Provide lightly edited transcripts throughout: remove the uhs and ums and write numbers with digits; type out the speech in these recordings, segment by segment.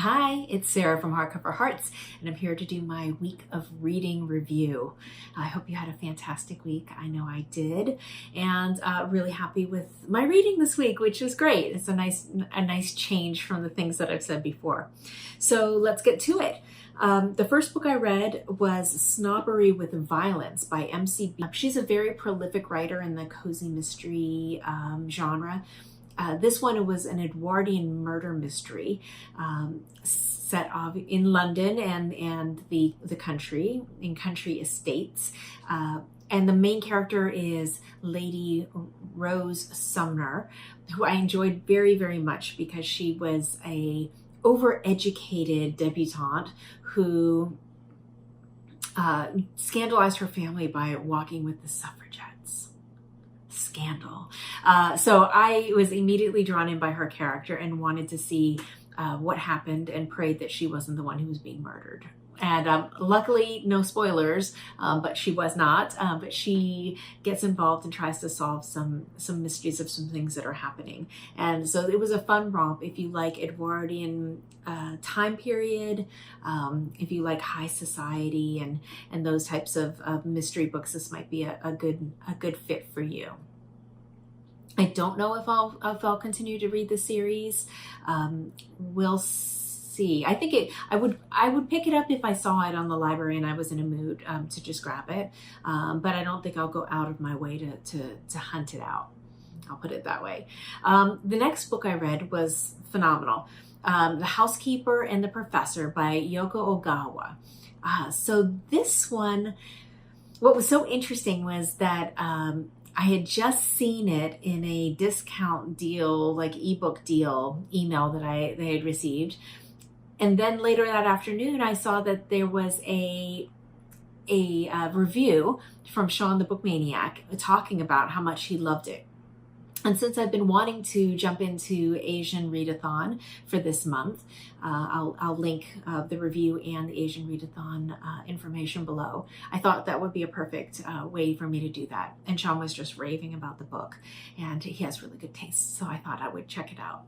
Hi, it's Sarah from Hardcover Hearts, and I'm here to do my week of reading review. I hope you had a fantastic week. I know I did, and really happy with my reading this week, which is great. It's a nice change from the things that I've said before. So let's get to it. The first book I read was Snobbery with Violence by MC Beaton. She's a very prolific writer in the cozy mystery genre. This one was an Edwardian murder mystery set off in London and the country, in country estates. And the main character is Lady Rose Sumner, who I enjoyed very, very much because she was a overeducated debutante who scandalized her family by walking with the suffragettes. Scandal. So I was immediately drawn in by her character and wanted to see what happened and prayed that she wasn't the one who was being murdered. And luckily, no spoilers, but she was not. But she gets involved and tries to solve some mysteries of some things that are happening. And so it was a fun romp if you like Edwardian time period, if you like high society and those types of mystery books. This might be a good fit for you. I don't know if I'll continue to read the series. We'll see. I think I would pick it up if I saw it on the library and I was in a mood to just grab it. But I don't think I'll go out of my way to hunt it out. I'll put it that way. The next book I read was phenomenal. The Housekeeper and the Professor by Yoko Ogawa. So this one, what was so interesting was that I had just seen it in a discount deal, like ebook deal email that they had received. And then later that afternoon, I saw that there was a review from Sean the Bookmaniac talking about how much he loved it. And since I've been wanting to jump into Asian Readathon for this month, I'll link the review and the Asian Readathon information below. I thought that would be a perfect way for me to do that. And Sean was just raving about the book, and he has really good taste, so I thought I would check it out.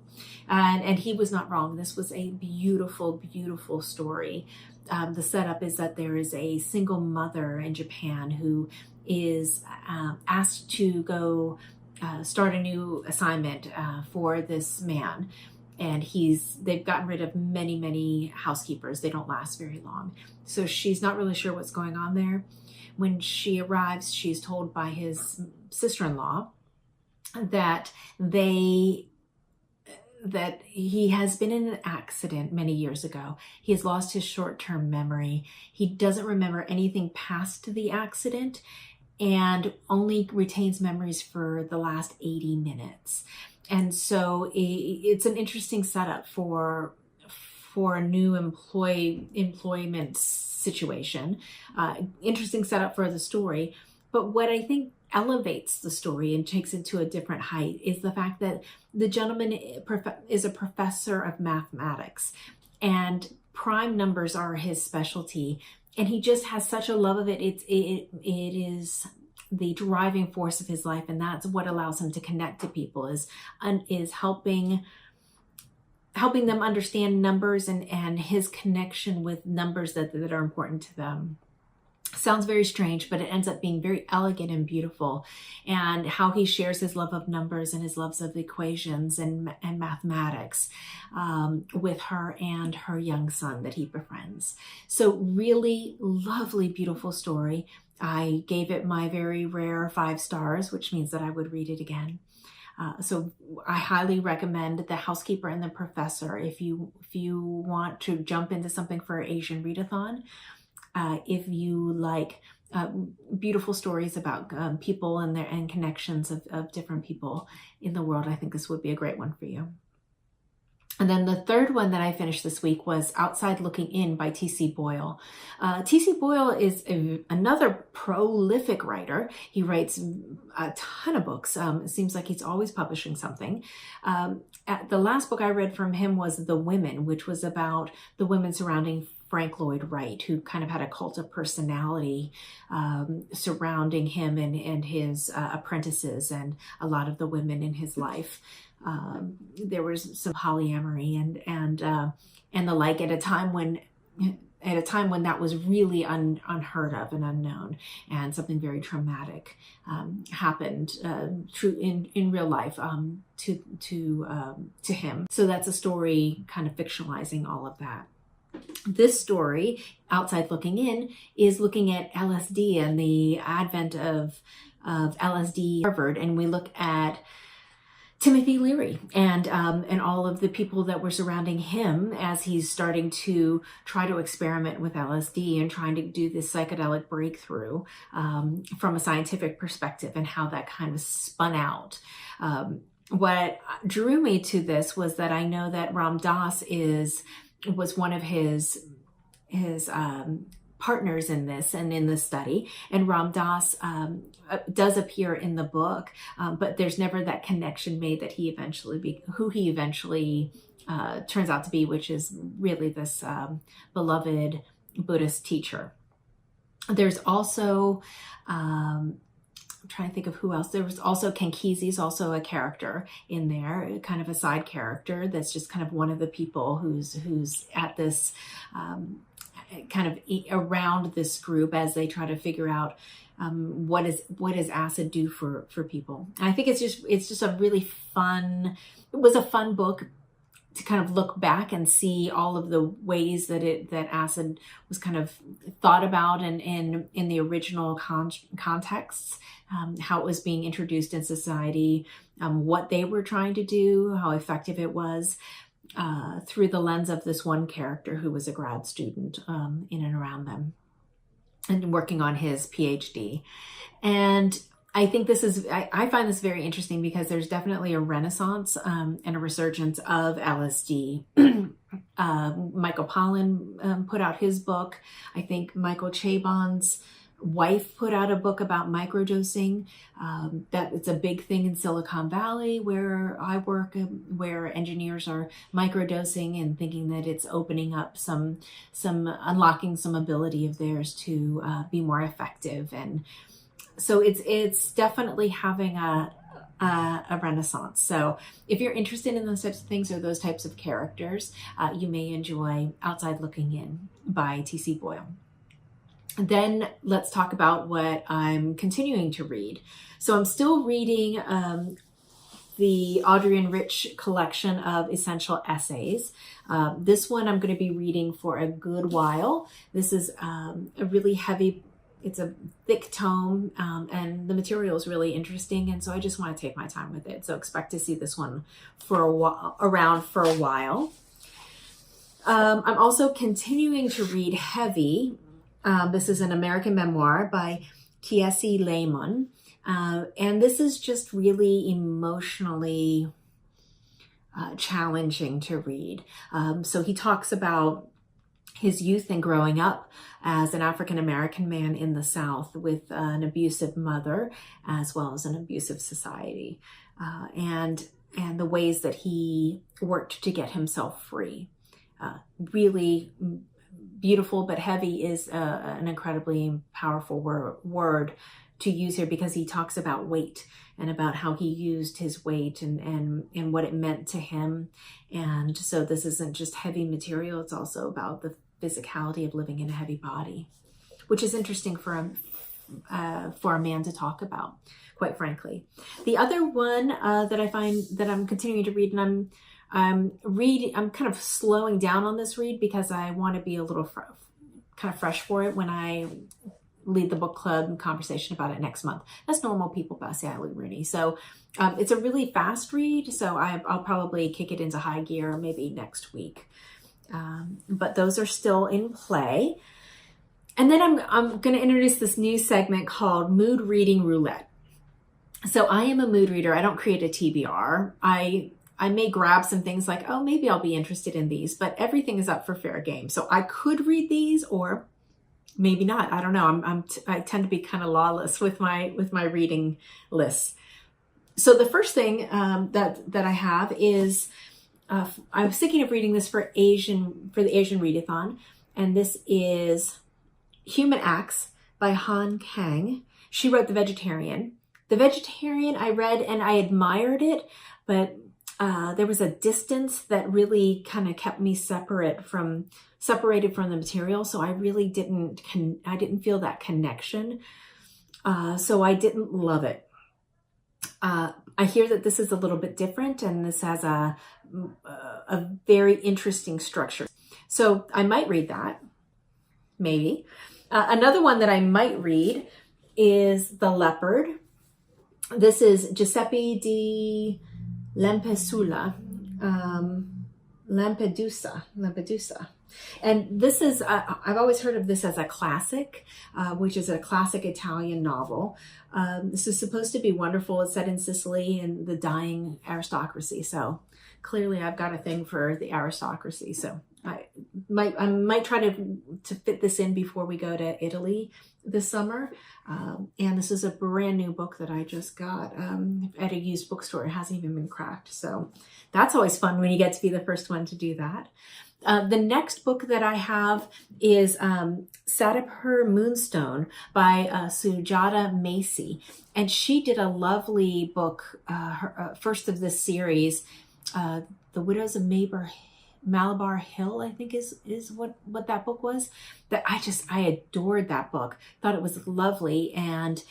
And he was not wrong. This was a beautiful, beautiful story. The setup is that there is a single mother in Japan who is asked to go start a new assignment for this man, and they've gotten rid of many housekeepers. They don't last very long, so she's not really sure what's going on there. When she arrives, she's told by his sister-in-law that he has been in an accident many years ago. He has lost his short-term memory. He doesn't remember anything past the accident and only retains memories for the last 80 minutes. And so it's an interesting setup for a new employment situation. Interesting setup for the story. But what I think elevates the story and takes it to a different height is the fact that the gentleman is a professor of mathematics, and prime numbers are his specialty. And he just has such a love of it. It is the driving force of his life, and that's what allows him to connect to people. Is helping them understand numbers and his connection with numbers that are important to them. Sounds very strange, but it ends up being very elegant and beautiful. And how he shares his love of numbers and his loves of equations and mathematics with her and her young son that he befriends. So really lovely, beautiful story. I gave it my very rare 5 stars, which means that I would read it again. So I highly recommend The Housekeeper and the Professor if you want to jump into something for Asian Readathon. If you like beautiful stories about people and connections of different people in the world, I think this would be a great one for you. And then the third one that I finished this week was Outside Looking In by TC Boyle. TC Boyle is another prolific writer. He writes a ton of books. It seems like he's always publishing something. The last book I read from him was The Women, which was about the women surrounding Frank Lloyd Wright, who kind of had a cult of personality surrounding him and his apprentices and a lot of the women in his life. There was some polyamory and and the like at a time when that was really unheard of and unknown, and something very traumatic happened true in real life to him. So that's a story kind of fictionalizing all of that. This story, Outside Looking In, is looking at LSD and the advent of LSD at Harvard, and we look at Timothy Leary and all of the people that were surrounding him as he's starting to try to experiment with LSD and trying to do this psychedelic breakthrough from a scientific perspective, and how that kind of spun out. What drew me to this was that I know that Ram Dass was one of his partners in this and in the study, and Ram Dass does appear in the book, but there's never that connection made that who he eventually turns out to be, which is really this beloved Buddhist teacher. There's also I'm trying to think of who else. There was also Kesey's also a character in there, kind of a side character that's just kind of one of the people who's at this kind of around this group as they try to figure out what does acid do for people. And I think it's just a really fun. It was a fun book to kind of look back and see all of the ways that acid was kind of thought about and in the original contexts, how it was being introduced in society, what they were trying to do, how effective it was, through the lens of this one character who was a grad student in and around them and working on his PhD. And I think I find this very interesting because there's definitely a renaissance and a resurgence of LSD. Michael Pollen put out his book. I think Michael Chabon's wife put out a book about microdosing. That it's a big thing in Silicon Valley where I work, where engineers are microdosing and thinking that it's opening up some unlocking some ability of theirs to be more effective. And so it's definitely having a renaissance. So if you're interested in those types of things or those types of characters, you may enjoy Outside Looking In by TC Boyle. Then let's talk about what I'm continuing to read. So I'm still reading the Adrienne Rich collection of essential essays. This one I'm going to be reading for a good while. This is a really heavy, it's a thick tome, and the material is really interesting. And so I just want to take my time with it. So expect to see this one around for a while. I'm also continuing to read Heavy. This is an American memoir by Kesey Lehman. And this is just really emotionally challenging to read. So he talks about his youth and growing up as an African-American man in the South with an abusive mother as well as an abusive society, and the ways that he worked to get himself free. Really beautiful, but heavy is an incredibly powerful word to use here, because he talks about weight and about how he used his weight and what it meant to him. And so this isn't just heavy material, it's also about the physicality of living in a heavy body, which is interesting for a man to talk about, quite frankly. The other one that I find that I'm continuing to read, and I'm kind of slowing down on this read because I want to be a little kind of fresh for it when I lead the book club conversation about it next month. That's Normal People by Ayelet. So it's a really fast read, so I'll probably kick it into high gear maybe next week. But those are still in play. And then I'm going to introduce this new segment called Mood Reading Roulette. So I am a mood reader. I don't create a TBR. I may grab some things like, oh, maybe I'll be interested in these, but everything is up for fair game. So I could read these or maybe not. I don't know. I tend to be kind of lawless with my reading lists. So the first thing that I have is I was thinking of reading this for the Asian Readathon, and this is Human Acts by Han Kang. She wrote The Vegetarian. The Vegetarian I read and I admired it, but there was a distance that really kind of kept me separated from the material. So I really didn't feel that connection. So I didn't love it. I hear that this is a little bit different, and this has a very interesting structure. So I might read that, maybe. Another one that I might read is The Leopard. This is Giuseppe di Lampedusa. And this is, I've always heard of this as a classic, which is a classic Italian novel. This is supposed to be wonderful. It's set in Sicily and the dying aristocracy. So clearly I've got a thing for the aristocracy. So I might try to fit this in before we go to Italy this summer. And this is a brand new book that I just got at a used bookstore. It hasn't even been cracked. So that's always fun when you get to be the first one to do that. The next book that I have is Satipur Moonstone by Sujata Macy. And she did a lovely book, her first of this series, The Widows of Malabar Hill, I think is what that book was. That I adored that book. Thought it was lovely, and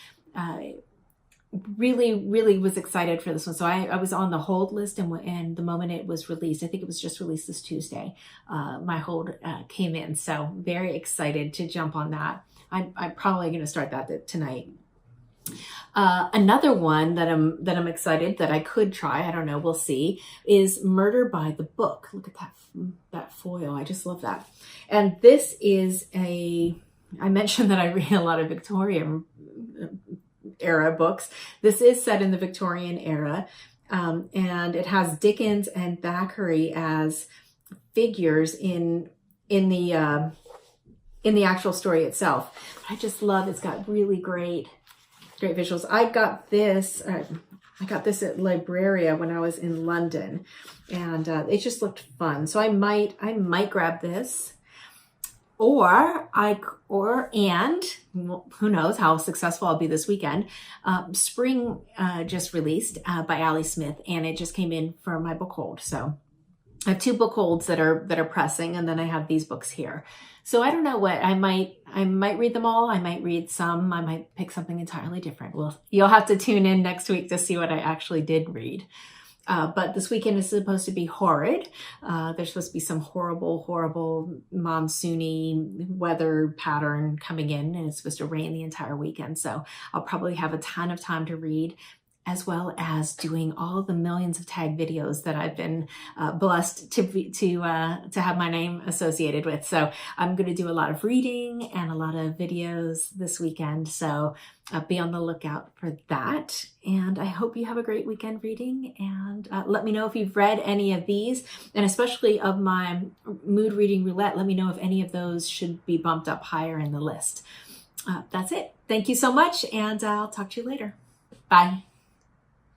really was excited for this one. So I was on the hold list, and the moment it was released, I think it was just released this Tuesday, my hold came in. So very excited to jump on that. I'm probably going to start that tonight. Another one that I'm excited that I could try, I don't know, we'll see, is Murder by the Book. Look at that foil. I just love that. And this is I mentioned that I read a lot of Victorian era books. This is set in the Victorian era, and it has Dickens and Thackeray as figures in the actual story itself. I just love, it's got really great visuals. I got this at Libraria when I was in London, and it just looked fun. So I might grab this, or who knows how successful I'll be this weekend. Spring just released by Ali Smith, and it just came in for my book hold. So I have 2 book holds that are pressing, and then I have these books here. So I don't know what I might read them all. I might read some. I might pick something entirely different. Well, you'll have to tune in next week to see what I actually did read. But this weekend is supposed to be horrid. There's supposed to be some horrible monsoony weather pattern coming in, and it's supposed to rain the entire weekend. So I'll probably have a ton of time to read, as well as doing all the millions of tag videos that I've been blessed to have my name associated with. So I'm going to do a lot of reading and a lot of videos this weekend. So be on the lookout for that. And I hope you have a great weekend reading. And let me know if you've read any of these, and especially of my Mood Reading Roulette. Let me know if any of those should be bumped up higher in the list. That's it. Thank you so much, and I'll talk to you later. Bye.